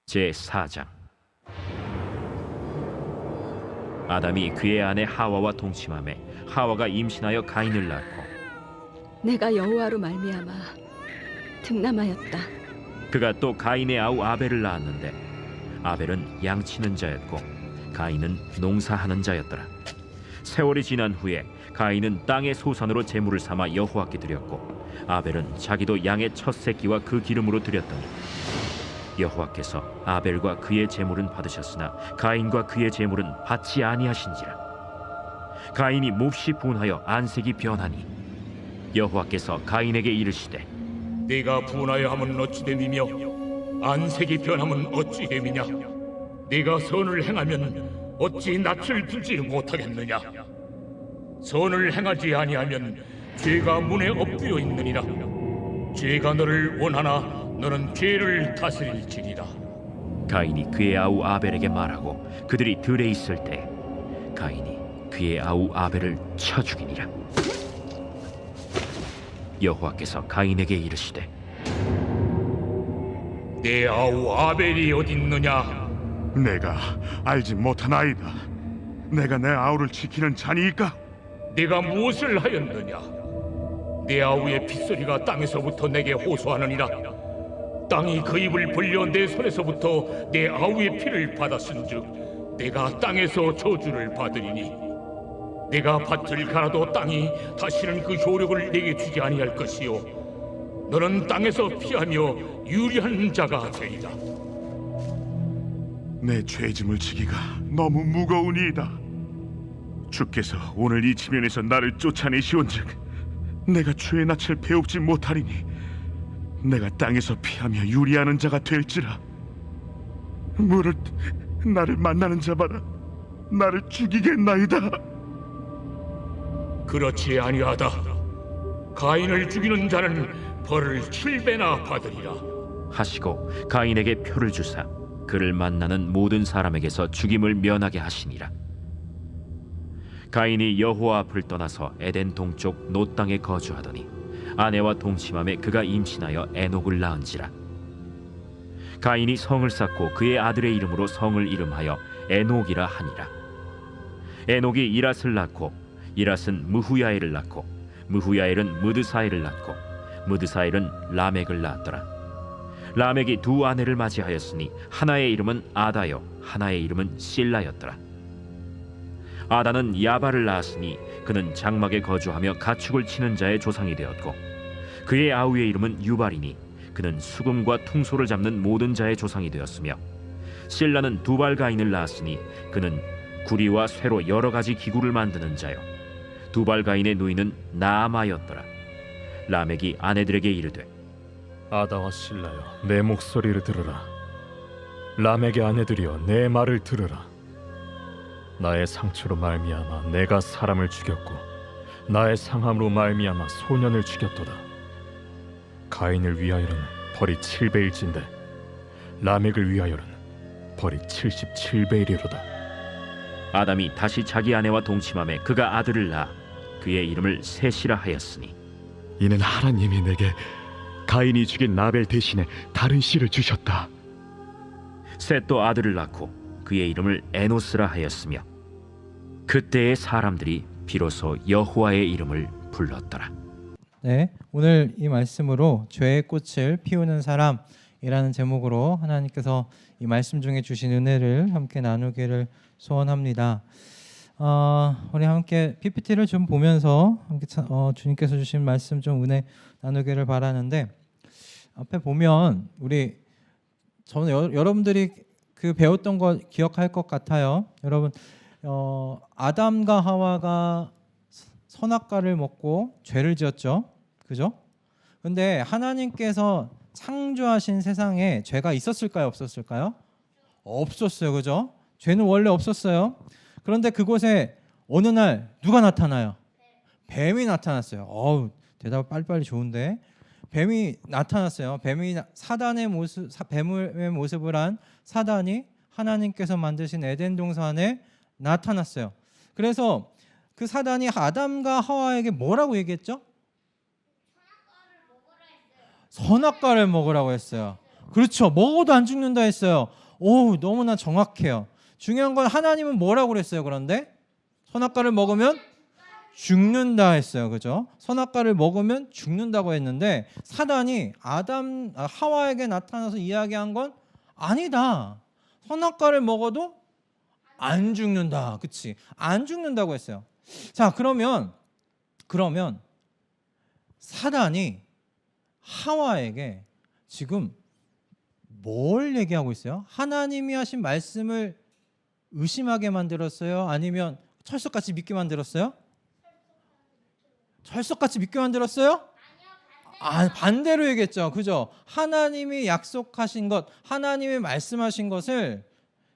제4장. 아담이 그의 아내 하와와 동침하매 하와가 임신하여 가인을 낳고 내가 여호와로 말미암아 득남하였다. 그가 또 가인의 아우 아벨을 낳았는데 아벨은 양치는 자였고 가인은 농사하는 자였더라. 세월이 지난 후에 가인은 땅의 소산으로 제물을 삼아 여호와께 드렸고 아벨은 자기도 양의 첫 새끼와 그 기름으로 드렸더니 여호와께서 아벨과 그의 제물은 받으셨으나 가인과 그의 제물은 받지 아니하신지라. 가인이 몹시 분하여 안색이 변하니 여호와께서 가인에게 이르시되 네가 분하여 함은 어찌 됨이며 안색이 변함은 어찌 됨이냐. 네가 선을 행하면 어찌 낯을 들지 못하겠느냐. 선을 행하지 아니하면 죄가 문에 엎드려 있느니라. 죄가 너를 원하나 너는 죄를 다스릴지니라. 가인이 그의 아우 아벨에게 말하고 그들이 들에 있을 때 가인이 그의 아우 아벨을 쳐 죽이니라. 여호와께서 가인에게 이르시되 내 아우 아벨이 어딨느냐. 내가 알지 못하나이다. 내가 내 아우를 지키는 자니이까? 네가 무엇을 하였느냐. 내 아우의 핏소리가 땅에서부터 내게 호소하느니라. 땅이 그 입을 벌려 내 손에서부터 내 아우의 피를 받았은즉 내가 땅에서 저주를 받으리니 내가 밭을 갈아도 땅이 다시는 그 효력을 내게 주지 아니할 것이요 너는 땅에서 피하며 유리한 자가 되리라. 내 죄짐을 지기가 너무 무거우니이다. 주께서 오늘 이 지면에서 나를 쫓아내시온즉 내가 죄의 낯을 배웁지 못하리니 내가 땅에서 피하며 유리하는 자가 될지라. 무릇 나를 만나는 자마다 나를 죽이겠나이다. 그렇지 아니하다. 가인을 죽이는 자는 벌을 7배나 받으리라. 하시고 가인에게 표를 주사 그를 만나는 모든 사람에게서 죽임을 면하게 하시니라. 가인이 여호와 앞을 떠나서 에덴 동쪽 노 땅에 거주하더니 아내와 동침함에 그가 임신하여 에녹을 낳은지라. 가인이 성을 쌓고 그의 아들의 이름으로 성을 이름하여 에녹이라 하니라. 에녹이 이랏을 낳고 이랏은 무후야엘을 낳고 무후야엘은 무드사엘을 낳고 무드사엘은 라멕을 낳았더라. 라멕이 두 아내를 맞이하였으니 하나의 이름은 아다요 하나의 이름은 실라였더라. 아다는 야발을 낳았으니 그는 장막에 거주하며 가축을 치는 자의 조상이 되었고 그의 아우의 이름은 유발이니 그는 수금과 퉁소를 잡는 모든 자의 조상이 되었으며 실라는 두발가인을 낳았으니 그는 구리와 쇠로 여러 가지 기구를 만드는 자요 두발가인의 누이는 나아마였더라. 라멕이 아내들에게 이르되 아다와 실라여, 내 목소리를 들으라. 라멕의 아내들이여, 내 말을 들으라. 나의 상처로 말미암아 내가 사람을 죽였고 나의 상함으로 말미암아 소년을 죽였도다. 가인을 위하여는 벌이 7배일진데 라멕을 위하여는 벌이 77배이리로다. 아담이 다시 자기 아내와 동침함에 그가 아들을 낳아 그의 이름을 셋이라 하였으니 이는 하나님이 내게 가인이 죽인 라벨 대신에 다른 씨를 주셨다. 셋도 아들을 낳고 그의 이름을 에노스라 하였으며 그때의 사람들이 비로소 여호와의 이름을 불렀더라. 네, 오늘 이 말씀으로 죄의 꽃을 피우는 사람이라는 제목으로 하나님께서 이 말씀 중에 주신 은혜를 함께 나누기를 소원합니다. 우리 함께 PPT를 좀 보면서 함께 주님께서 주신 말씀 좀 은혜 나누기를 바라는데 앞에 보면 저는 여러분들이 그 배웠던 거 기억할 것 같아요. 여러분 아담과 하와가 선악과를 먹고 죄를 지었죠. 그죠? 근데 하나님께서 창조하신 세상에 죄가 있었을까요? 없었을까요? 없었어요. 그죠? 죄는 원래 없었어요. 그런데 그곳에 어느 날 누가 나타나요? 뱀이 나타났어요. 대답 빨리빨리 좋은데. 뱀이 나타났어요. 사단의 모습, 뱀의 모습을 한 사단이 하나님께서 만드신 에덴 동산에 나타났어요. 그래서 그 사단이 아담과 하와에게 뭐라고 얘기했죠? 선악과를 먹으라고 했어요. 그렇죠. 먹어도 안 죽는다 했어요. 오, 너무나 정확해요. 중요한 건 하나님은 뭐라고 그랬어요? 그런데 선악과를 먹으면 죽는다 했어요. 그죠? 선악과를 먹으면 죽는다고 했는데 사단이 하와에게 나타나서 이야기한 건 아니다. 선악과를 먹어도 안 죽는다. 그치? 안 죽는다고 했어요. 자, 그러면 사단이 하와에게 지금 뭘 얘기하고 있어요? 하나님이 하신 말씀을 의심하게 만들었어요? 아니면 철석같이 믿게 만들었어요? 철석같이 믿게 만들었어요? 반대로 얘기했죠. 그죠? 하나님이 약속하신 것, 하나님이 말씀하신 것을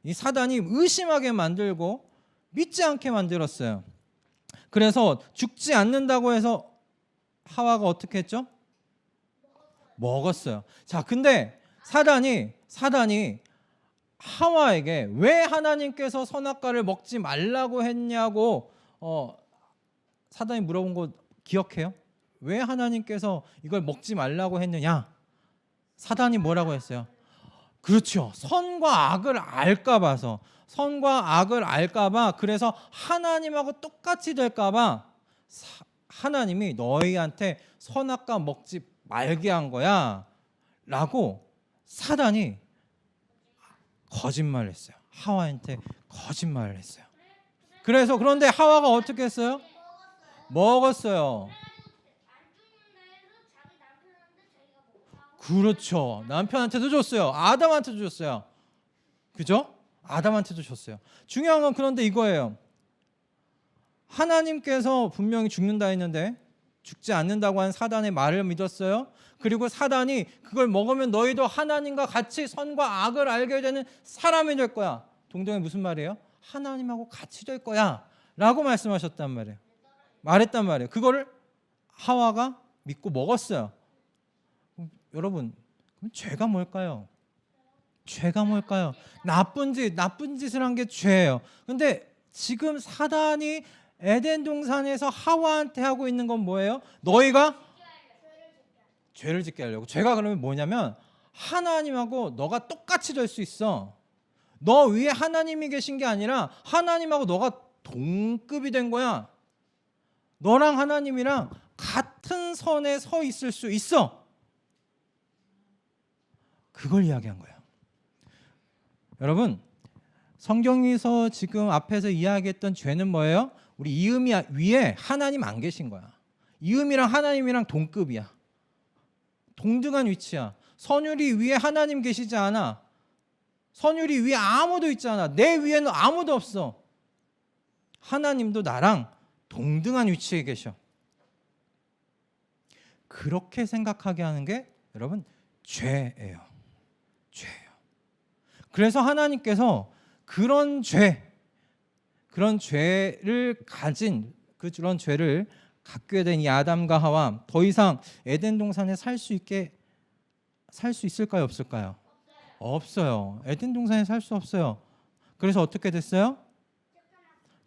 이 사단이 의심하게 만들고 믿지 않게 만들었어요. 그래서 죽지 않는다고 해서 하와가 어떻게 했죠? 먹었어요. 자, 근데 사단이 하와에게 왜 하나님께서 선악과를 먹지 말라고 했냐고 사단이 물어본 거 기억해요? 왜 하나님께서 이걸 먹지 말라고 했느냐? 사단이 뭐라고 했어요? 그렇죠. 선과 악을 알까 봐서. 선과 악을 알까 봐. 그래서 하나님하고 똑같이 될까 봐 하나님이 너희한테 선악과 먹지 말게 한 거야 라고 사단이 거짓말을 했어요. 하와한테 거짓말을 했어요. 그런데 하와가 어떻게 했어요? 먹었어요. 그렇죠. 남편한테도 줬어요. 아담한테도 줬어요. 그죠? 아담한테도 줬어요. 중요한 건 그런데 이거예요. 하나님께서 분명히 죽는다 했는데 죽지 않는다고 한 사단의 말을 믿었어요. 그리고 사단이 그걸 먹으면 너희도 하나님과 같이 선과 악을 알게 되는 사람이 될 거야. 동동이 무슨 말이에요? 하나님하고 같이 될 거야 라고 말씀하셨단 말이에요. 말했단 말이에요. 그거를 하와가 믿고 먹었어요. 여러분, 그럼 죄가 뭘까요? 죄가 뭘까요? 나쁜 짓을 한 게 죄예요. 근데 지금 사단이 에덴 동산에서 하와한테 하고 있는 건 뭐예요? 너희가 죄를 짓게 하려고. 죄가 그러면 뭐냐면 하나님하고 너가 똑같이 될 수 있어. 너 위에 하나님이 계신 게 아니라 하나님하고 너가 동급이 된 거야. 너랑 하나님이랑 같은 선에 서 있을 수 있어. 그걸 이야기한 거예요. 여러분, 성경에서 지금 앞에서 이야기했던 죄는 뭐예요? 우리 이음이 위에 하나님 안 계신 거야. 이음이랑 하나님이랑 동급이야. 동등한 위치야. 선율이 위에 하나님 계시지 않아. 선율이 위에 아무도 있지 않아. 내 위에는 아무도 없어. 하나님도 나랑 동등한 위치에 계셔. 그렇게 생각하게 하는 게 여러분 죄예요. 죄예요. 그래서 하나님께서 그런 죄를 가진 그런 죄를 갖게 된 이 아담과 하와 더 이상 에덴 동산에 살 수 있을까요? 없을까요? 없어요. 에덴 동산에 살 수 없어요. 그래서 어떻게 됐어요?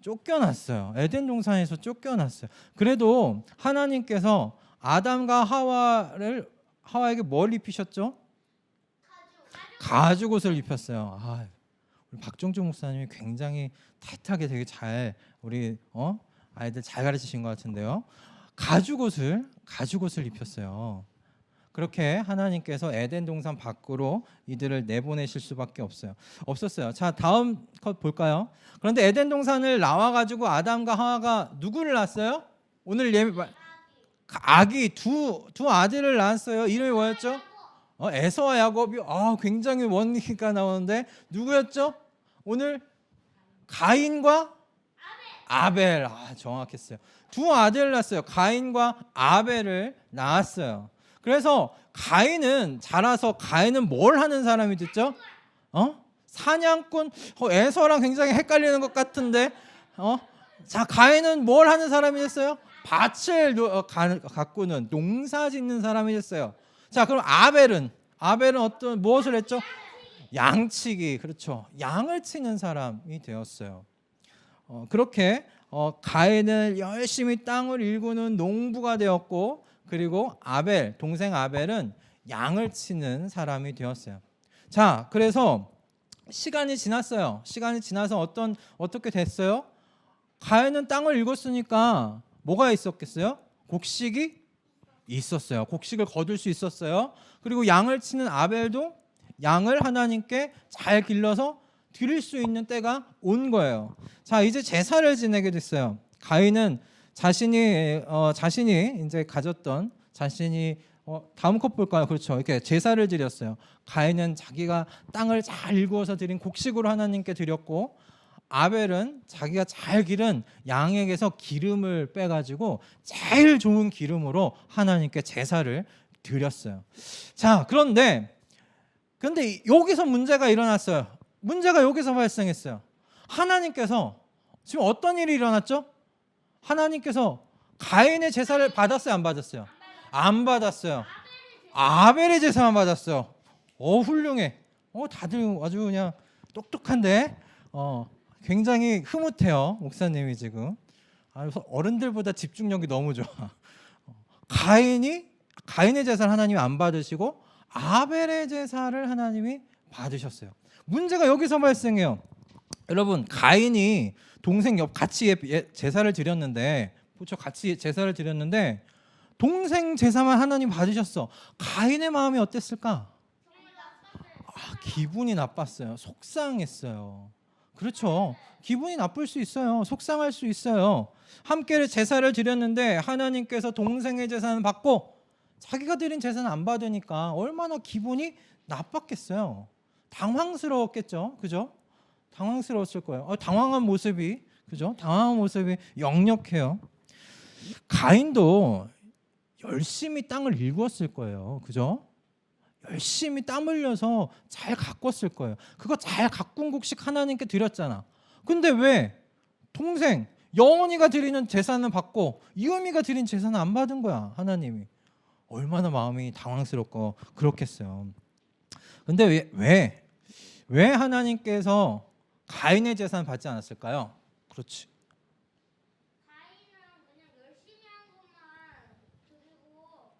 쫓겨났어요. 에덴 동산에서 쫓겨났어요. 그래도 하나님께서 아담과 하와에게 뭘 입히셨죠? 가죽옷을 입혔어요. 우리 박종주 목사님이 굉장히 타이트하게 되게 잘 우리 아이들 잘 가르치신 것 같은데요. 가죽옷을 입혔어요. 그렇게 하나님께서 에덴 동산 밖으로 이들을 내보내실 수밖에 없었어요. 자, 다음 컷 볼까요? 그런데 에덴 동산을 나와 가지고 아담과 하와가 누구를 낳았어요? 오늘 아기 두 아들을 낳았어요. 이름이 뭐였죠? 에서와 야곱이 굉장히 원리가 나오는데 누구였죠? 오늘 가인과 아벨. 정확했어요. 두 아들을 낳았어요. 가인과 아벨을 낳았어요. 그래서 가인은 자라서 가인은 뭘 하는 사람이 됐죠? 사냥꾼. 에서랑 굉장히 헷갈리는 것 같은데. 자, 가인은 뭘 하는 사람이 됐어요? 밭을 가꾸는 농사 짓는 사람이 됐어요. 자, 그럼 아벨은 무엇을 했죠? 양치기. 그렇죠. 양을 치는 사람이 되었어요. 그렇게 가인은 열심히 땅을 일구는 농부가 되었고, 그리고 동생 아벨은 양을 치는 사람이 되었어요. 자, 그래서 시간이 지났어요. 시간이 지나서 어떻게 됐어요? 가인은 땅을 읽었으니까 뭐가 있었겠어요? 곡식이 있었어요. 곡식을 거둘 수 있었어요. 그리고 양을 치는 아벨도 양을 하나님께 잘 길러서 드릴 수 있는 때가 온 거예요. 자, 이제 제사를 지내게 됐어요. 가인은 자신이 이제 가졌던 자신이 다음 컷 볼까요? 그렇죠. 이렇게 제사를 드렸어요. 가인은 자기가 땅을 잘 일구어서 드린 곡식으로 하나님께 드렸고, 아벨은 자기가 잘 기른 양에게서 기름을 빼가지고 제일 좋은 기름으로 하나님께 제사를 드렸어요. 자, 그런데 여기서 문제가 일어났어요. 문제가 여기서 발생했어요. 하나님께서 지금 어떤 일이 일어났죠? 하나님께서 가인의 제사를 받았어요, 안 받았어요? 안 받았어요. 아벨의 제사만 받았어요. 훌륭해. 다들 아주 그냥 똑똑한데, 굉장히 흐뭇해요, 목사님이 지금. 어른들보다 집중력이 너무 좋아. 가인의 제사를 하나님이 안 받으시고 아벨의 제사를 하나님이 받으셨어요. 문제가 여기서 발생해요. 여러분, 가인이 동생 같이 제사를 드렸는데, 그렇죠? 같이 제사를 드렸는데 동생 제사만 하나님 받으셨어. 가인의 마음이 어땠을까? 기분이 나빴어요. 속상했어요. 그렇죠. 기분이 나쁠 수 있어요. 속상할 수 있어요. 함께 제사를 드렸는데 하나님께서 동생의 제사는 받고 자기가 드린 제사는 안 받으니까 얼마나 기분이 나빴겠어요. 당황스러웠겠죠. 그죠? 당황스러웠을 거예요. 당황한 모습이, 그죠? 당황한 모습이 역력해요. 가인도 열심히 땅을 일구었을 거예요. 그죠? 열심히 땀 흘려서 잘 가꿨을 거예요. 그거 잘 가꾼 곡식 하나님께 드렸잖아. 근데 왜 동생 영원이가 드리는 제사는 받고 이음이가 드린 제사는 안 받은 거야, 하나님이. 얼마나 마음이 당황스럽고 그렇겠어요. 근데 왜 하나님께서 가인의 제사는 받지 않았을까요? 그렇지. 가인은 그냥 열심히 한 것만 드리고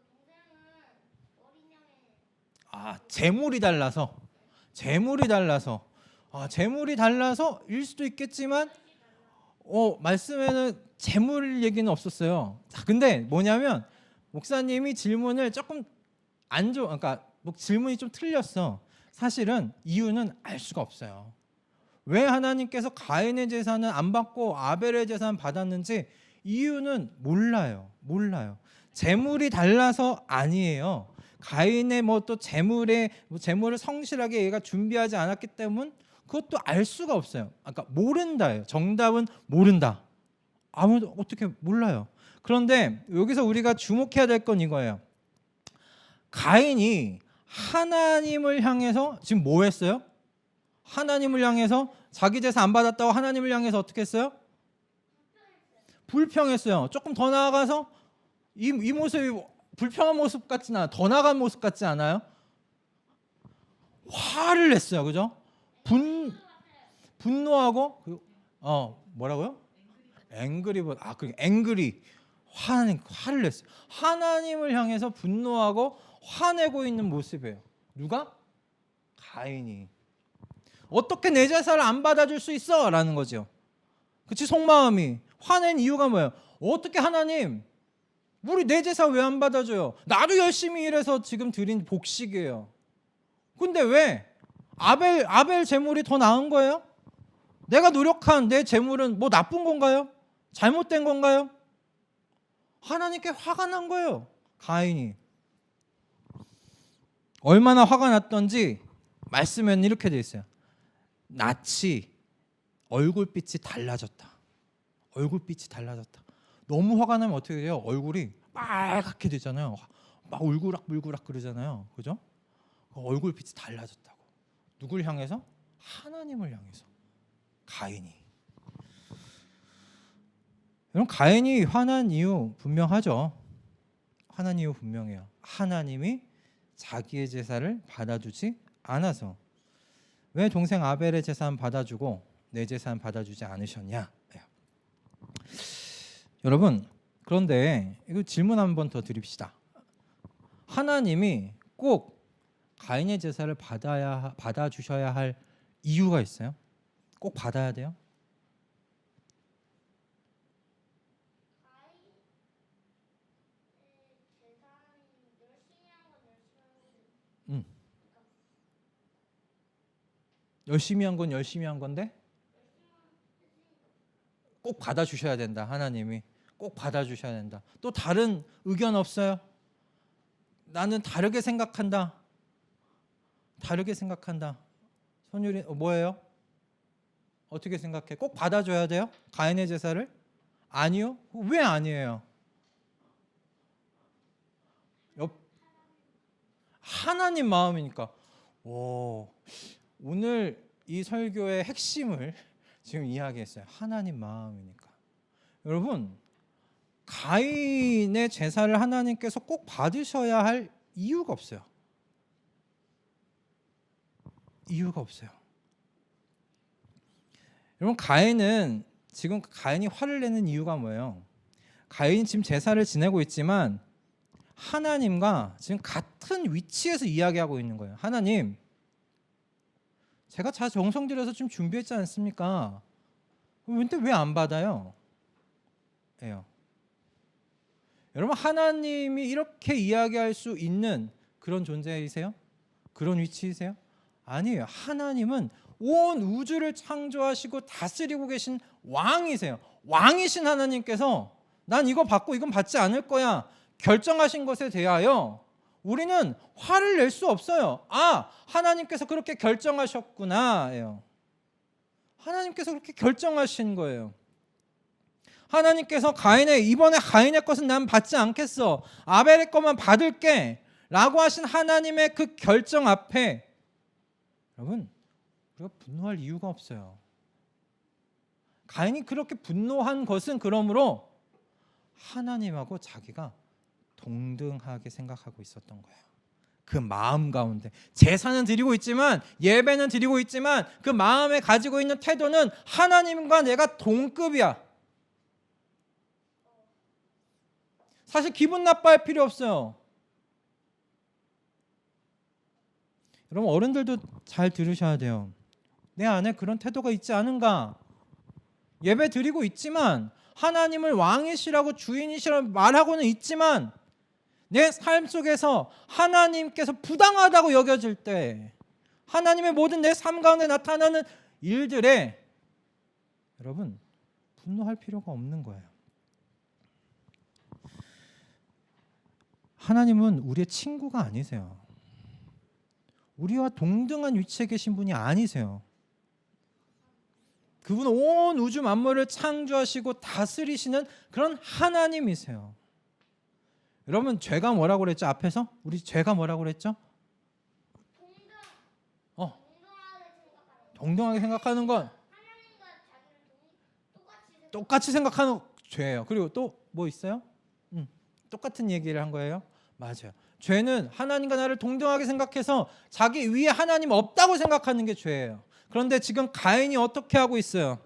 동생은 어린 양의 재물이 달라서 일 수도 있겠지만 말씀에는 재물 얘기는 없었어요. 자, 근데 뭐냐면 목사님이 질문을 조금 그러니까 질문이 좀 틀렸어. 사실은 이유는 알 수가 없어요. 왜 하나님께서 가인의 제사는 안 받고 아벨의 제사는 받았는지 이유는 몰라요. 재물이 달라서 아니에요. 가인의 또 재물을 성실하게 얘가 준비하지 않았기 때문 그것도 알 수가 없어요. 그러니까 모른다예요. 정답은 모른다. 아무도 어떻게 몰라요. 그런데 여기서 우리가 주목해야 될 건 이거예요. 가인이 하나님을 향해서 지금 뭐 했어요? 하나님을 향해서 자기 제사 안 받았다고 하나님을 향해서 어떻게 했어요? 불평했어요. 조금 더 나아가서 이 모습이 불평한 모습 같지 않아요? 더 나아간 모습 같지 않아요? 화를 냈어요. 그죠? 분노하고 뭐라고요? 앵그리 화를 냈어요. 하나님을 향해서 분노하고 화내고 있는 모습이에요. 누가? 가인이. 어떻게 내 제사를 안 받아줄 수 있어? 라는 거죠. 그치? 속마음이. 화낸 이유가 뭐예요? 어떻게 하나님 내 제사 왜 안 받아줘요? 나도 열심히 일해서 지금 드린 복식이에요. 근데 왜 아벨 제물이 더 나은 거예요? 내가 노력한 내 제물은 나쁜 건가요? 잘못된 건가요? 하나님께 화가 난 거예요. 가인이. 얼마나 화가 났던지 말씀에는 이렇게 돼 있어요. 낯이 얼굴빛이 달라졌다. 너무 화가 나면 어떻게 돼요? 얼굴이 빨갛게 되잖아요. 막 울그락불그락 그러잖아요. 그죠? 얼굴빛이 달라졌다고. 누굴 향해서? 하나님을 향해서. 가인이. 여러분, 가인이 화난 이유 분명하죠. 화난 이유 분명해요. 하나님이 자기의 제사를 받아주지 않아서. 왜 동생 아벨의 제사는 받아주고 내 제사는 받아주지 않으셨냐? 여러분, 그런데 이거 질문 한 번 더 드립시다. 하나님이 꼭 가인의 제사를 받아 주셔야 할 이유가 있어요? 꼭 받아야 돼요? 열심히 한 건 열심히 한 건데 꼭 받아 주셔야 된다. 하나님이 꼭 받아 주셔야 된다. 또 다른 의견 없어요? 나는 다르게 생각한다. 다르게 생각한다. 선율이 뭐예요? 어떻게 생각해? 꼭 받아줘야 돼요? 가인의 제사를? 아니요. 왜 아니에요? 하나님 마음이니까. 오늘 이 설교의 핵심을 지금 이야기했어요. 하나님 마음이니까. 여러분, 가인의 제사를 하나님께서 꼭 받으셔야 할 이유가 없어요. 이유가 없어요. 여러분, 지금 가인이 화를 내는 이유가 뭐예요? 가인이 지금 제사를 지내고 있지만 하나님과 지금 같은 위치에서 이야기하고 있는 거예요. 하나님, 제가 다 정성 들여서 좀 준비했지 않습니까? 근데 왜 안 받아요? 예요. 여러분, 하나님이 이렇게 이야기할 수 있는 그런 존재이세요? 그런 위치이세요? 아니에요. 하나님은 온 우주를 창조하시고 다스리고 계신 왕이세요. 왕이신 하나님께서 난 이거 받고 이건 받지 않을 거야 결정하신 것에 대하여 우리는 화를 낼 수 없어요. 하나님께서 그렇게 결정하셨구나. 하나님께서 그렇게 결정하신 거예요. 하나님께서 이번에 가인의 것은 난 받지 않겠어. 아벨의 것만 받을게. 라고 하신 하나님의 그 결정 앞에 여러분, 우리가 분노할 이유가 없어요. 가인이 그렇게 분노한 것은 그러므로 하나님하고 자기가 동등하게 생각하고 있었던 거예요. 그 마음 가운데 제사는 드리고 있지만 예배는 드리고 있지만 그 마음에 가지고 있는 태도는 하나님과 내가 동급이야. 사실 기분 나빠할 필요 없어요. 여러분, 어른들도 잘 들으셔야 돼요. 내 안에 그런 태도가 있지 않은가? 예배 드리고 있지만 하나님을 왕이시라고 주인이시라고 말하고는 있지만 내 삶 속에서 하나님께서 부당하다고 여겨질 때 하나님의 모든 내 삶 가운데 나타나는 일들에 여러분 분노할 필요가 없는 거예요. 하나님은 우리의 친구가 아니세요. 우리와 동등한 위치에 계신 분이 아니세요. 그분은 온 우주 만물을 창조하시고 다스리시는 그런 하나님이세요. 여러분, 죄가 뭐라고 그랬죠? 앞에서? 우리 죄가 뭐라고 그랬죠? 동등하게 생각하는 건 똑같이 생각하는 죄예요. 그리고 또 뭐 있어요? 똑같은 얘기를 한 거예요. 맞아요. 죄는 하나님과 나를 동등하게 생각해서 자기 위에 하나님 없다고 생각하는 게 죄예요. 그런데 지금 가인이 어떻게 하고 있어요?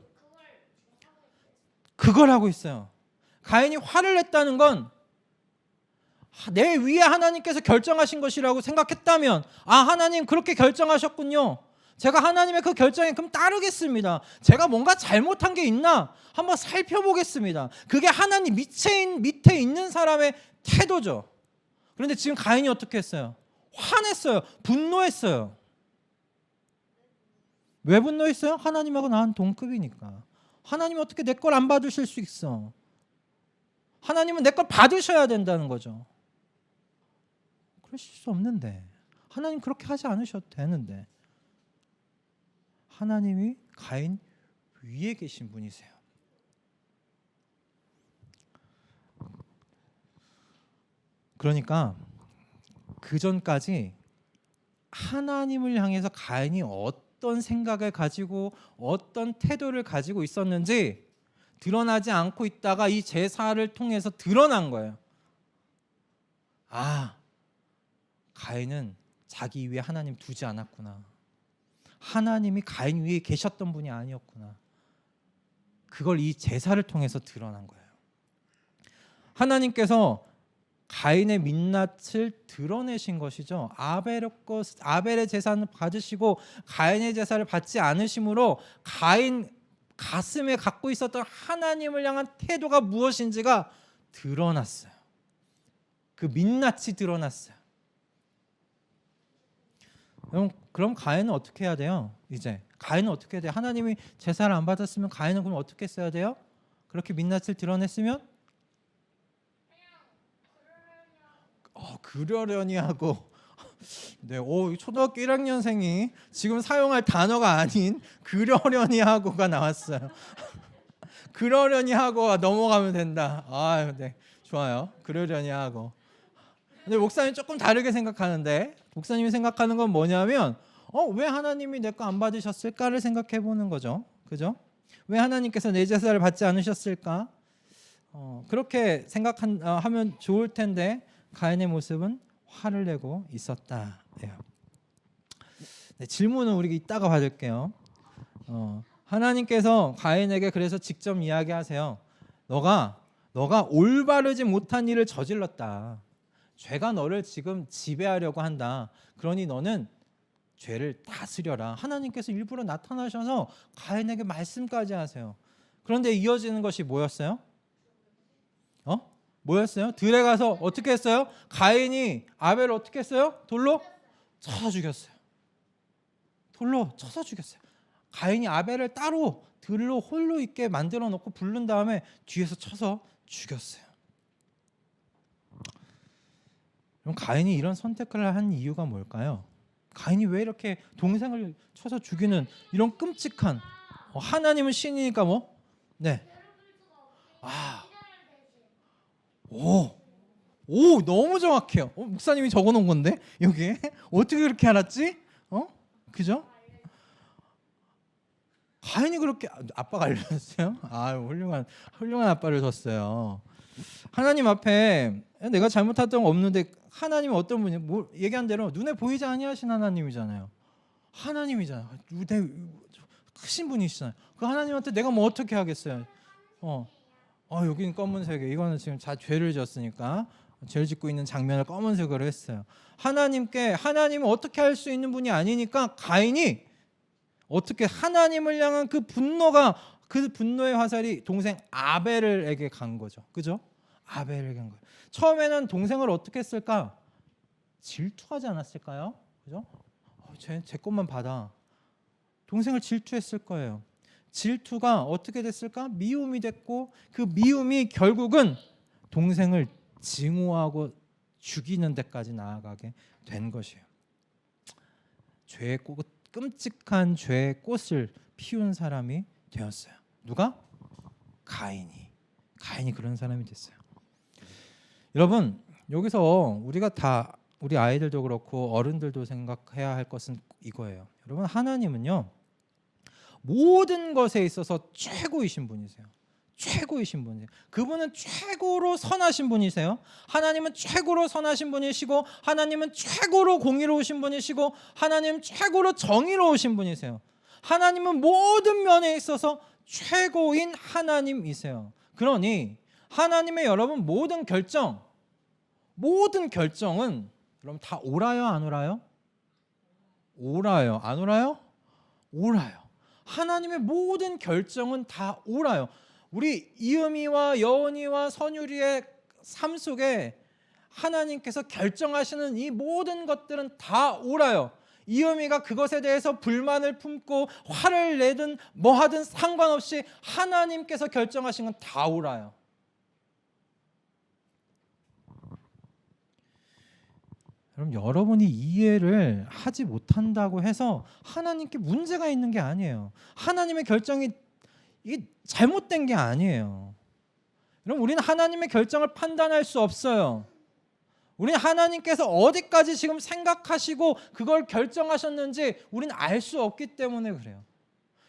그걸 하고 있어요. 가인이 화를 냈다는 건 내 위에 하나님께서 결정하신 것이라고 생각했다면 하나님 그렇게 결정하셨군요. 제가 하나님의 그 결정에 그럼 따르겠습니다. 제가 뭔가 잘못한 게 있나 한번 살펴보겠습니다. 그게 하나님 밑에 있는 사람의 태도죠. 그런데 지금 가인이 어떻게 했어요? 화냈어요. 분노했어요. 왜 분노했어요? 하나님하고 나는 동급이니까. 하나님이 어떻게 내 걸 안 받으실 수 있어? 하나님은 내 걸 받으셔야 된다는 거죠. 그러실 수 없는데 하나님 그렇게 하지 않으셔도 되는데 하나님이 가인 위에 계신 분이세요. 그러니까 그 전까지 하나님을 향해서 가인이 어떤 생각을 가지고 어떤 태도를 가지고 있었는지 드러나지 않고 있다가 이 제사를 통해서 드러난 거예요. 가인은 자기 위에 하나님 두지 않았구나. 하나님이 가인 위에 계셨던 분이 아니었구나. 그걸 이 제사를 통해서 드러난 거예요. 하나님께서 가인의 민낯을 드러내신 것이죠. 아벨의 제사는 받으시고 가인의 제사를 받지 않으심으로 가인 가슴에 갖고 있었던 하나님을 향한 태도가 무엇인지가 드러났어요. 그 민낯이 드러났어요. 그럼 가인은 어떻게 해야 돼요? 이제 가인은 어떻게 해야 돼요? 하나님이 제사를 안 받았으면 가인은 그럼 어떻게 써야 돼요? 그렇게 민낯을 드러냈으면 그러려니 하고 네, 초등학교 1학년생이 지금 사용할 단어가 아닌 그러려니 하고가 나왔어요. 그러려니 하고 넘어가면 된다. 네, 좋아요. 그러려니 하고. 근데 목사님 조금 다르게 생각하는데 목사님이 생각하는 건 뭐냐면 왜 하나님이 내 거 안 받으셨을까를 생각해 보는 거죠. 그죠? 왜 하나님께서 내 제사를 받지 않으셨을까? 그렇게 하면 좋을 텐데 가인의 모습은 화를 내고 있었다. 네, 질문은 우리 이따가 받을게요. 하나님께서 가인에게 그래서 직접 이야기하세요. 너가 올바르지 못한 일을 저질렀다. 죄가 너를 지금 지배하려고 한다. 그러니 너는 죄를 다스려라. 하나님께서 일부러 나타나셔서 가인에게 말씀까지 하세요. 그런데 이어지는 것이 뭐였어요? 뭐였어요? 들에 가서 어떻게 했어요? 가인이 아벨을 어떻게 했어요? 돌로 쳐서 죽였어요. 돌로 쳐서 죽였어요. 가인이 아벨을 따로 들로 홀로 있게 만들어 놓고 부른 다음에 뒤에서 쳐서 죽였어요. 그럼 가인이 이런 선택을 한 이유가 뭘까요? 가인이 왜 이렇게 동생을 쳐서 죽이는 이런 끔찍한 하나님은 신이니까 뭐? 네. 너무 정확해요. 목사님이 적어놓은 건데 여기에 어떻게 그렇게 알았지? 그죠? 가인이 그렇게 아빠가 알려줬어요. 훌륭한 아빠를 줬어요. 하나님 앞에 내가 잘못했던 거 없는데 하나님은 어떤 분이 얘기한 대로 눈에 보이지 아니하신 하나님이잖아요. 하나님이잖아요. 크신 분이시잖아요. 그 하나님한테 내가 뭐 어떻게 하겠어요? 여기는 검은색에 이거는 지금 죄를 졌으니까 죄를 짓고 있는 장면을 검은색으로 했어요. 하나님은 어떻게 할 수 있는 분이 아니니까 가인이 어떻게 하나님을 향한 그 분노의 화살이 동생 아벨에게 간 거죠. 그죠? 아벨에게 간 거예요. 처음에는 동생을 어떻게 했을까? 질투하지 않았을까요? 그죠? 제 것만 받아. 동생을 질투했을 거예요. 질투가 어떻게 됐을까? 미움이 됐고 그 미움이 결국은 동생을 증오하고 죽이는 데까지 나아가게 된 것이에요. 끔찍한 죄의 꽃을 피운 사람이 되었어요. 누가? 가인이 그런 사람이 됐어요. 여러분 여기서 우리가 다 우리 아이들도 그렇고 어른들도 생각해야 할 것은 이거예요. 여러분 하나님은요 모든 것에 있어서 최고이신 분이세요. 최고이신 분이세요. 그분은 최고로 선하신 분이세요. 하나님은 최고로 선하신 분이시고 하나님은 최고로 공의로우신 분이시고 하나님은 최고로 정의로우신 분이세요. 하나님은 모든 면에 있어서 최고인 하나님이세요. 그러니 하나님의 여러분 모든 결정은 여러분 다 옳아요, 안 옳아요? 옳아요. 안 옳아요? 옳아요. 하나님의 모든 결정은 다 옳아요. 우리 이음이와 여은이와 선율이의 삶 속에 하나님께서 결정하시는 이 모든 것들은 다 옳아요. 이음이가 그것에 대해서 불만을 품고 화를 내든 뭐 하든 상관없이 하나님께서 결정하신 건 다 옳아요. 그럼 여러분이 이해를 하지 못한다고 해서 하나님께 문제가 있는 게 아니에요. 하나님의 결정이 이게 잘못된 게 아니에요. 그럼 우리는 하나님의 결정을 판단할 수 없어요. 우리는 하나님께서 어디까지 지금 생각하시고 그걸 결정하셨는지 우리는 알 수 없기 때문에 그래요.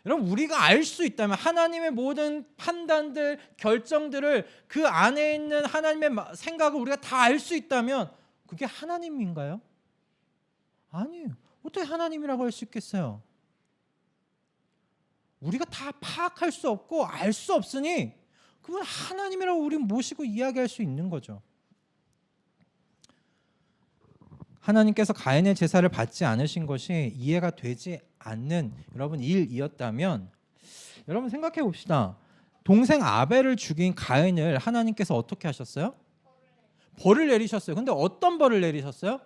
여러분 우리가 알 수 있다면 하나님의 모든 판단들, 결정들을 그 안에 있는 하나님의 생각을 우리가 다 알 수 있다면 그게 하나님인가요? 아니에요. 어떻게 하나님이라고 할 수 있겠어요? 우리가 다 파악할 수 없고 알 수 없으니 그건 하나님이라고 우리 모시고 이야기할 수 있는 거죠. 하나님께서 가인의 제사를 받지 않으신 것이 이해가 되지 않는 여러분 일이었다면 여러분 생각해 봅시다. 동생 아벨을 죽인 가인을 하나님께서 어떻게 하셨어요? 벌을 내리셨어요. 근데 어떤 벌을 내리셨어요?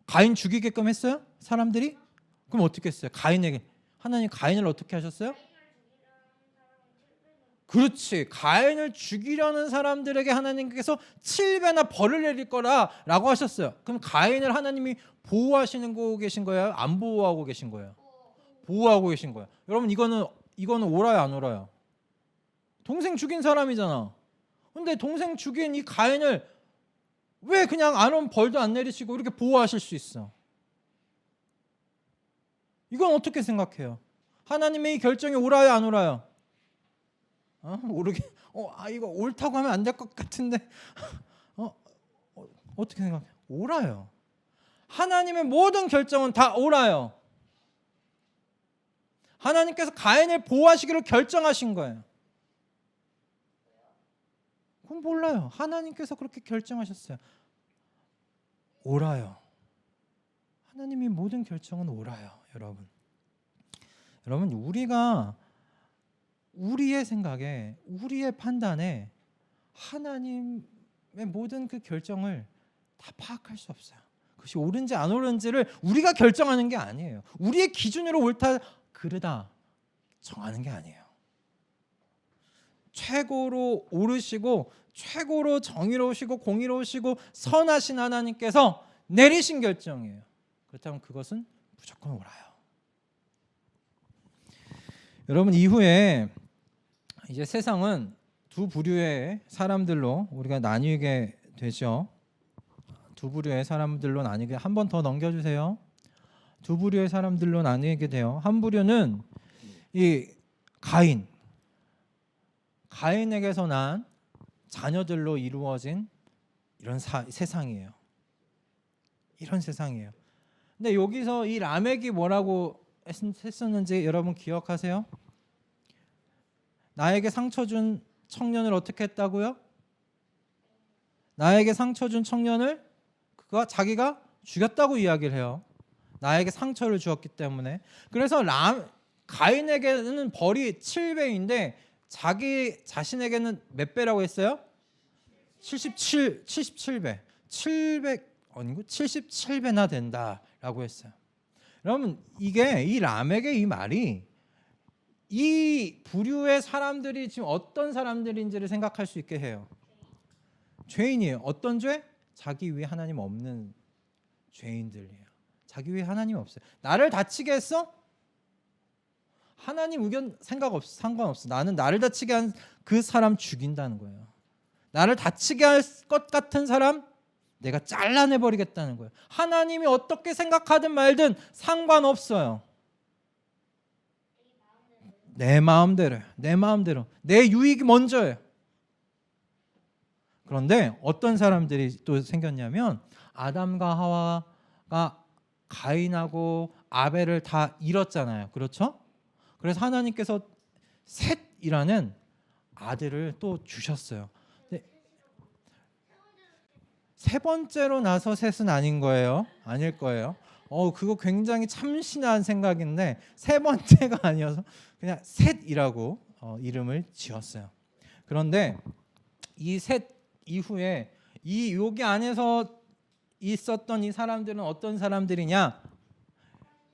가인 죽이게끔 했어요? 사람들이? 그럼 어떻게 했어요? 가인에게 하나님 가인을 어떻게 하셨어요? 그렇지. 가인을 죽이려는 사람들에게 하나님께서 7배나 벌을 내릴 거라라고 하셨어요. 그럼 가인을 하나님이 보호하시는 거 계신 거예요? 안 보호하고 계신 거예요? 보호하고 계신 거예요. 여러분 이거는 옳아요, 안 옳아요? 동생 죽인 사람이잖아. 근데 동생 죽인 이 가인을 왜 그냥 아론 벌도 안 내리시고 이렇게 보호하실 수 있어? 이건 어떻게 생각해요? 하나님의 이 결정이 옳아요, 안 옳아요? 모르게 이거 옳다고 하면 안 될 것 같은데 어떻게 생각해? 옳아요. 하나님의 모든 결정은 다 옳아요. 하나님께서 가인을 보호하시기로 결정하신 거예요. 그건 몰라요. 하나님께서 그렇게 결정하셨어요. 옳아요. 하나님의 모든 결정은 옳아요, 여러분. 여러분 우리가 우리의 생각에 우리의 판단에 하나님의 모든 그 결정을 다 파악할 수 없어요. 그것이 옳은지 안 옳은지를 우리가 결정하는 게 아니에요. 우리의 기준으로 옳다 그르다 정하는 게 아니에요. 최고로 옳으시고 최고로 정의로우시고 공의로우시고 선하신 하나님께서 내리신 결정이에요. 그렇다면 그것은 무조건 옳아요. 여러분 이후에 이제 세상은 두 부류의 사람들로 우리가 나뉘게 되죠. 두 부류의 사람들로 나뉘게 한 번 더 넘겨주세요. 두 부류의 사람들로 나뉘게 돼요. 한 부류는 이 가인에게서 난 자녀들로 이루어진 이런 세상이에요. 이런 세상이에요. 근데 여기서 이 라멕이 뭐라고 했었는지 여러분 기억하세요? 나에게 상처 준 청년을 어떻게 했다고요? 나에게 상처 준 청년을 자기가 죽였다고 이야기를 해요. 나에게 상처를 주었기 때문에. 그래서 가인에게는 벌이 7배인데 자기 자신에게는 몇 배라고 했어요? 77배. 77배나 된다라고 했어요. 여러분 이게 이 라멕의 이 말이 이 부류의 사람들이 지금 어떤 사람들인지를 생각할 수 있게 해요. 죄인이에요. 어떤 죄? 자기 위에 하나님 없는 죄인들이에요. 자기 위에 하나님 없어요. 나를 다치게 했어? 하나님 의견 상관없어. 나는 나를 다치게 한 그 사람 죽인다는 거예요. 나를 다치게 할 것 같은 사람 내가 잘라내버리겠다는 거예요. 하나님이 어떻게 생각하든 말든 상관없어요. 내 마음대로 내 유익이 먼저예요. 그런데 어떤 사람들이 또 생겼냐면 아담과 하와가 가인하고 아벨을 다 잃었잖아요. 그렇죠? 그래서 하나님께서 셋이라는 아들을 또 주셨어요. 세 번째로 나서 셋은 아닌 거예요. 아닐 거예요. 그거 굉장히 참신한 생각인데 세 번째가 아니어서 그냥 셋이라고 이름을 지었어요. 그런데 이 셋 이후에 여기 안에서 있었던 이 사람들은 어떤 사람들이냐?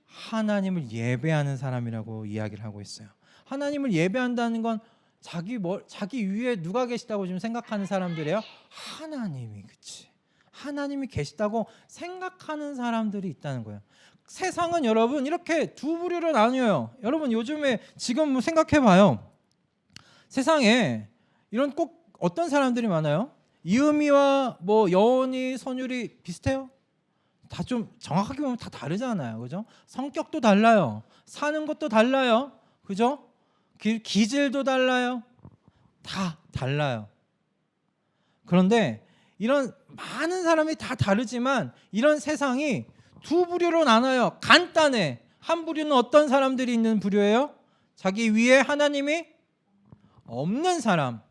하나님을 예배하는 사람이라고 이야기를 하고 있어요. 하나님을 예배한다는 건 자기 위에 누가 계시다고 지금 생각하는 사람들이에요? 하나님이, 그치? 하나님이 계시다고 생각하는 사람들이 있다는 거예요. 세상은 여러분 이렇게 두 부류로 나뉘어요. 여러분 요즘에 지금 생각해봐요. 세상에 이런 꼭 어떤 사람들이 많아요? 이음이와 여원이, 선율이 비슷해요? 다 좀 정확하게 보면 다 다르잖아요, 그죠? 성격도 달라요, 사는 것도 달라요, 그죠? 기질도 달라요, 다 달라요. 그런데 이런 많은 사람이 다 다르지만 이런 세상이 두 부류로 나눠요. 간단해. 한 부류는 어떤 사람들이 있는 부류예요? 자기 위에 하나님이 없는 사람.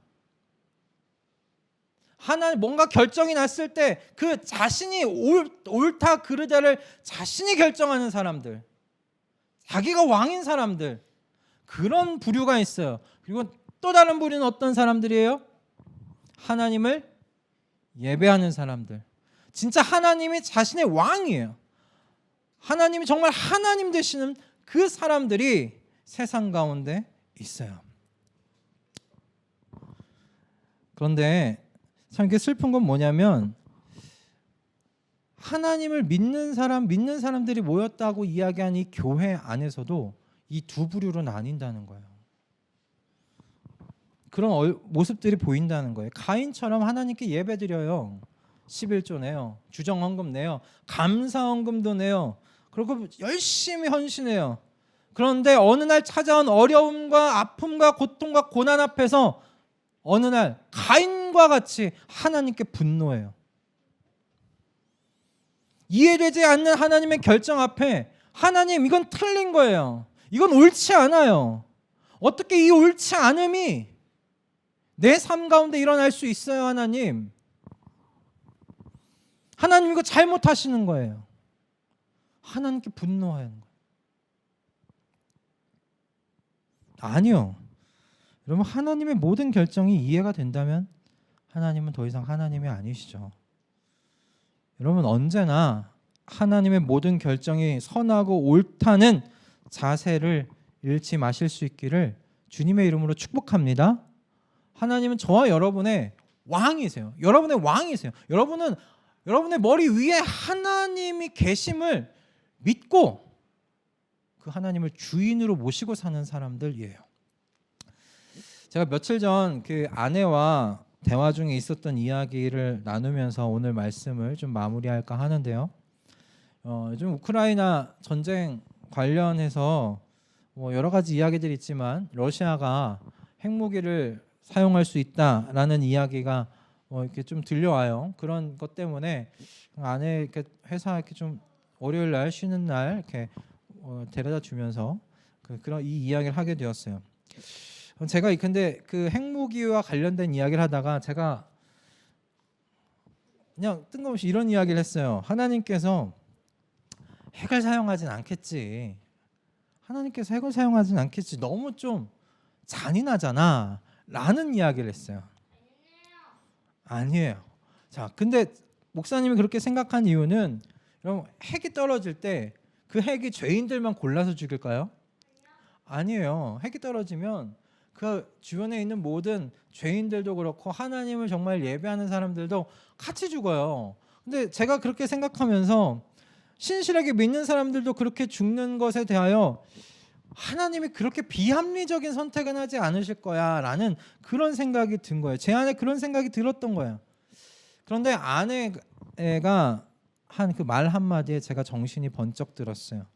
하나님 뭔가 결정이 났을 때 그 자신이 옳다 그르다를 자신이 결정하는 사람들, 자기가 왕인 사람들, 그런 부류가 있어요. 그리고 또 다른 부류는 어떤 사람들이에요? 하나님을 예배하는 사람들. 진짜 하나님이 자신의 왕이에요. 하나님이 정말 하나님 되시는 그 사람들이 세상 가운데 있어요. 그런데 참 이게 슬픈 건 뭐냐면 하나님을 믿는 사람들이 모였다고 이야기한 이 교회 안에서도 이 두 부류로 나뉜다는 거예요. 그런 모습들이 보인다는 거예요. 가인처럼 하나님께 예배드려요. 11조 내요. 주정헌금 내요. 감사헌금도 내요. 그리고 열심히 헌신해요. 그런데 어느 날 찾아온 어려움과 아픔과 고통과 고난 앞에서 어느 날 가인과 같이 하나님께 분노해요. 이해되지 않는 하나님의 결정 앞에 하나님 이건 틀린 거예요. 이건 옳지 않아요. 어떻게 이 옳지 않음이 내 삶 가운데 일어날 수 있어요, 하나님? 하나님 이거 잘못하시는 거예요. 하나님께 분노하는 거예요. 아니요. 여러분 하나님의 모든 결정이 이해가 된다면 하나님은 더 이상 하나님이 아니시죠. 여러분 언제나 하나님의 모든 결정이 선하고 옳다는 자세를 잃지 마실 수 있기를 주님의 이름으로 축복합니다. 하나님은 저와 여러분의 왕이세요. 여러분의 왕이세요. 여러분은 여러분의 머리 위에 하나님이 계심을 믿고 그 하나님을 주인으로 모시고 사는 사람들이에요. 제가 며칠 전 그 아내와 대화 중에 있었던 이야기를 나누면서 오늘 말씀을 좀 마무리할까 하는데요. 요즘 우크라이나 전쟁 관련해서 뭐 여러 가지 이야기들이 있지만 러시아가 핵무기를 사용할 수 있다라는 이야기가 이렇게 좀 들려와요. 그런 것 때문에 아내 이렇게 회사 이렇게 좀 월요일 날 쉬는 날 이렇게 데려다 주면서 그런 이 이야기를 하게 되었어요. 제가 근데 그 핵무기와 관련된 이야기를 하다가 제가 그냥 뜬금없이 이런 이야기를 했어요. 하나님께서 핵을 사용하진 않겠지. 하나님께서 핵을 사용하진 않겠지. 너무 좀 잔인하잖아. 라는 이야기를 했어요. 아니에요. 자, 근데 목사님이 그렇게 생각한 이유는 여러분 핵이 떨어질 때 그 핵이 죄인들만 골라서 죽일까요? 아니에요. 핵이 떨어지면 그 주변에 있는 모든 죄인들도 그렇고 하나님을 정말 예배하는 사람들도 같이 죽어요. 근데 제가 그렇게 생각하면서 신실하게 믿는 사람들도 그렇게 죽는 것에 대하여 하나님이 그렇게 비합리적인 선택은 하지 않으실 거야 라는 그런 생각이 든 거예요. 제 안에 그런 생각이 들었던 거예요. 그런데 아내가 한 그 말 한마디에 제가 정신이 번쩍 들었어요.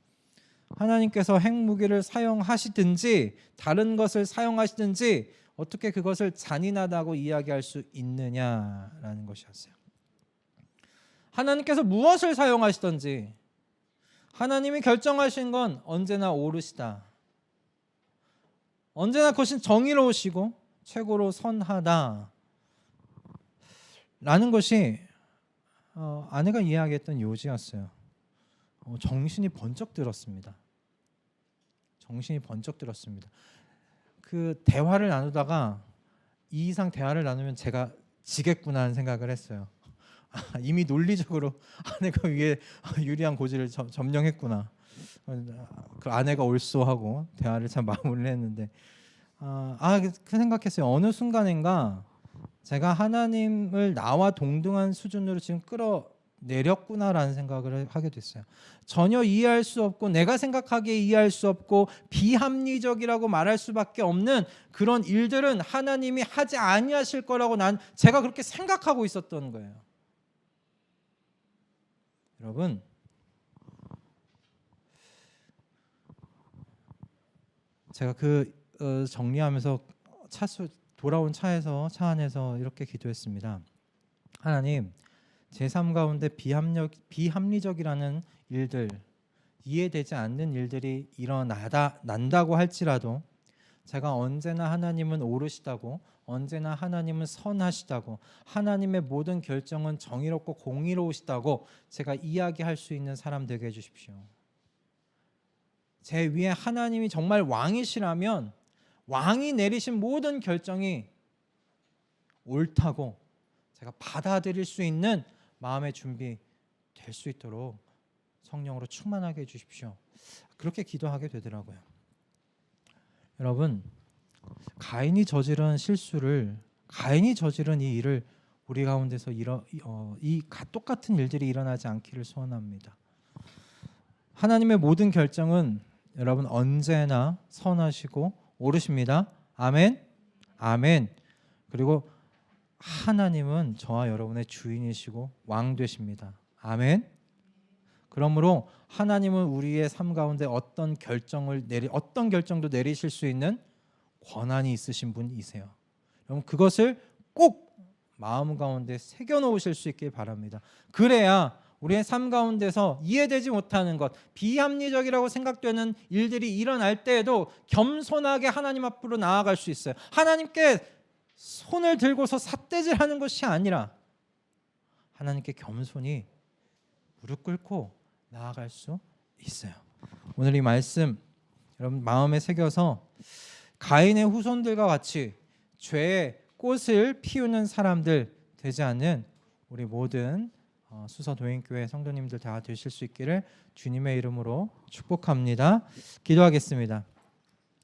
하나님께서 핵무기를 사용하시든지 다른 것을 사용하시든지 어떻게 그것을 잔인하다고 이야기할 수 있느냐라는 것이었어요. 하나님께서 무엇을 사용하시든지 하나님이 결정하신 건 언제나 옳으시다. 언제나 그것은 정의로우시고 최고로 선하다. 라는 것이 아내가 이야기했던 요지였어요. 정신이 번쩍 들었습니다. 정신이 번쩍 들었습니다. 그 대화를 나누다가 이 이상 대화를 나누면 제가 지겠구나 하는 생각을 했어요. 이미 논리적으로 아내가 위에 유리한 고지를 점령했구나. 그 아내가 옳소하고 대화를 참 마무리를 했는데 그 생각했어요. 어느 순간인가 제가 하나님을 나와 동등한 수준으로 지금 끌어내렸구나라는 생각을 하게 됐어요. 전혀 이해할 수 없고 내가 생각하기에 이해할 수 없고 비합리적이라고 말할 수밖에 없는 그런 일들은 하나님이 하지 아니하실 거라고 제가 그렇게 생각하고 있었던 거예요. 여러분, 제가 정리하면서 돌아온 차 안에서 이렇게 기도했습니다. 하나님, 제 삶 가운데 비합리적이라는 일들, 이해되지 않는 일들이 난다고 할지라도 제가 언제나 하나님은 옳으시다고, 언제나 하나님은 선하시다고, 하나님의 모든 결정은 정의롭고 공의로우시다고 제가 이야기할 수 있는 사람 되게 해주십시오. 제 위에 하나님이 정말 왕이시라면 왕이 내리신 모든 결정이 옳다고 제가 받아들일 수 있는 마음의 준비 될 수 있도록 성령으로 충만하게 해주십시오. 그렇게 기도하게 되더라고요. 여러분, 가인이 저지른 실수를, 가인이 저지른 이 일을 우리 가운데서 똑같은 일들이 일어나지 않기를 소원합니다. 하나님의 모든 결정은 여러분 언제나 선하시고 옳으십니다. 아멘. 아멘. 그리고 하나님은 저와 여러분의 주인이시고 왕 되십니다. 아멘. 그러므로 하나님은 우리의 삶 가운데 어떤 결정도 내리실 수 있는 권한이 있으신 분이세요. 여러분 그것을 꼭 마음 가운데 새겨 놓으실 수 있길 바랍니다. 그래야 우리의 삶 가운데서 이해되지 못하는 것, 비합리적이라고 생각되는 일들이 일어날 때에도 겸손하게 하나님 앞으로 나아갈 수 있어요. 하나님께 손을 들고서 삿대질하는 것이 아니라 하나님께 겸손히 무릎 꿇고 나아갈 수 있어요. 오늘 이 말씀 여러분 마음에 새겨서 가인의 후손들과 같이 죄의 꽃을 피우는 사람들 되지 않는 우리 모든 수서도인교회 성도님들 다 되실 수 있기를 주님의 이름으로 축복합니다. 기도하겠습니다.